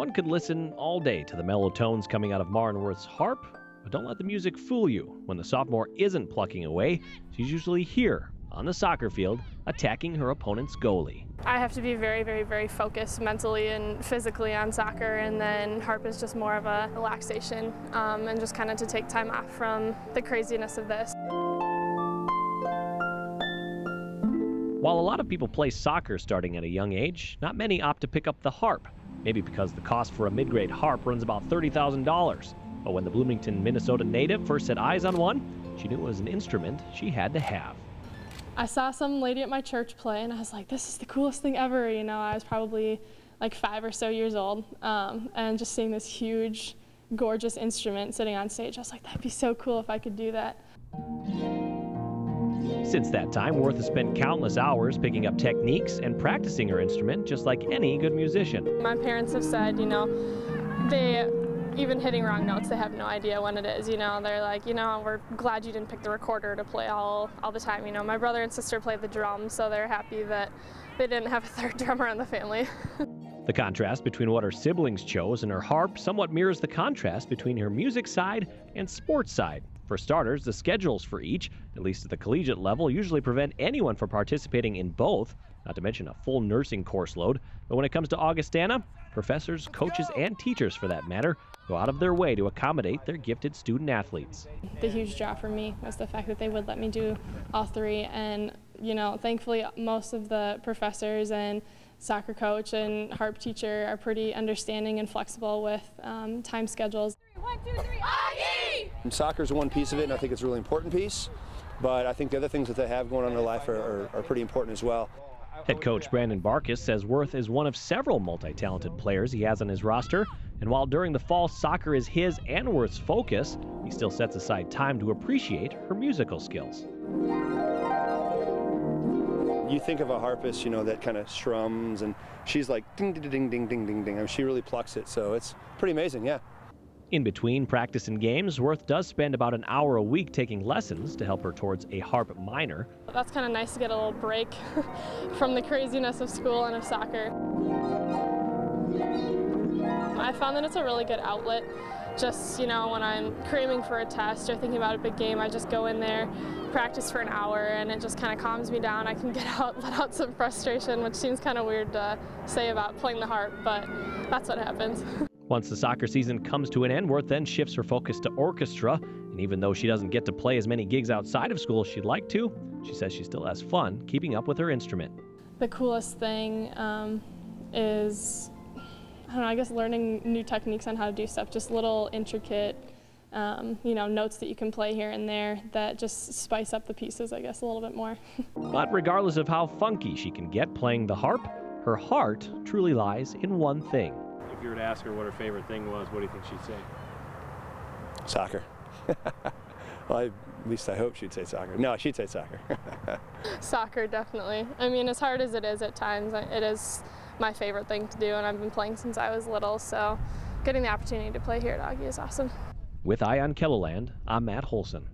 One could listen all day to the mellow tones coming out of Maren Werth's harp, but don't let the music fool you. When the sophomore isn't plucking away, she's usually here on the soccer field, attacking her opponent's goalie. I have to be very focused mentally and physically on soccer, and then harp is just more of a relaxation and just kind of to take time off from the craziness of this. While a lot of people play soccer starting at a young age, not many opt to pick up the harp. Maybe because the cost for a mid-grade harp runs about $30,000. But when the Bloomington, Minnesota native first set eyes on one, she knew it was an instrument she had to have. I saw some lady at my church play, and I was like, this is the coolest thing ever. You know, I was probably like 5 or so years old, and just seeing this huge, gorgeous instrument sitting on stage, I was like, that'd be so cool if I could do that. Since that time, Werth has spent countless hours picking up techniques and practicing her instrument just like any good musician. My parents have said, you know, even hitting wrong notes, they have no idea when it is, you know. They're like, you know, we're glad you didn't pick the recorder to play all the time, you know. My brother and sister play the drums, so they're happy that they didn't have a third drummer in the family. The contrast between what her siblings chose and her harp somewhat mirrors the contrast between her music side and sports side. For starters, the schedules for each, at least at the collegiate level, usually prevent anyone from participating in both, not to mention a full nursing course load. But when it comes to Augustana, professors, coaches, and teachers, for that matter, go out of their way to accommodate their gifted student athletes. The huge draw for me was the fact that they would let me do all three, and you know, thankfully most of the professors and soccer coach and harp teacher are pretty understanding and flexible with time schedules. 1, 2, 3, Augie! Soccer is one piece of it, and I think it's a really important piece, but I think the other things that they have going on in their life are pretty important as well. Head coach Brandon Barkis says Werth is one of several multi-talented players he has on his roster, and while during the fall soccer is his and Werth's focus, he still sets aside time to appreciate her musical skills. You think of a harpist, you know, that kind of strums, and she's like ding, ding, ding, ding, ding, ding, ding. I mean, she really plucks it, so it's pretty amazing, yeah. In between practice and games, Werth does spend about an hour a week taking lessons to help her towards a harp minor. That's kind of nice to get a little break from the craziness of school and of soccer. I found that it's a really good outlet. Just, you know, when I'm cramming for a test or thinking about a big game, I just go in there, practice for an hour, and it just kind of calms me down. I can get out, let out some frustration, which seems kind of weird to say about playing the harp, but that's what happens. Once the soccer season comes to an end, Werth then shifts her focus to orchestra, and even though she doesn't get to play as many gigs outside of school as she'd like to, she says she still has fun keeping up with her instrument. The coolest thing is, I don't know, I guess learning new techniques on how to do stuff, just little intricate, you know, notes that you can play here and there that just spice up the pieces, I guess, a little bit more. But regardless of how funky she can get playing the harp, her heart truly lies in one thing. If you were to ask her what her favorite thing was, what do you think she'd say? Soccer. Well, at least I hope she'd say soccer. No, she'd say soccer. Soccer, definitely. I mean, as hard as it is at times, it is my favorite thing to do, and I've been playing since I was little, so getting the opportunity to play here at Augie is awesome. With Eye on Kelloland, I'm Matt Holson.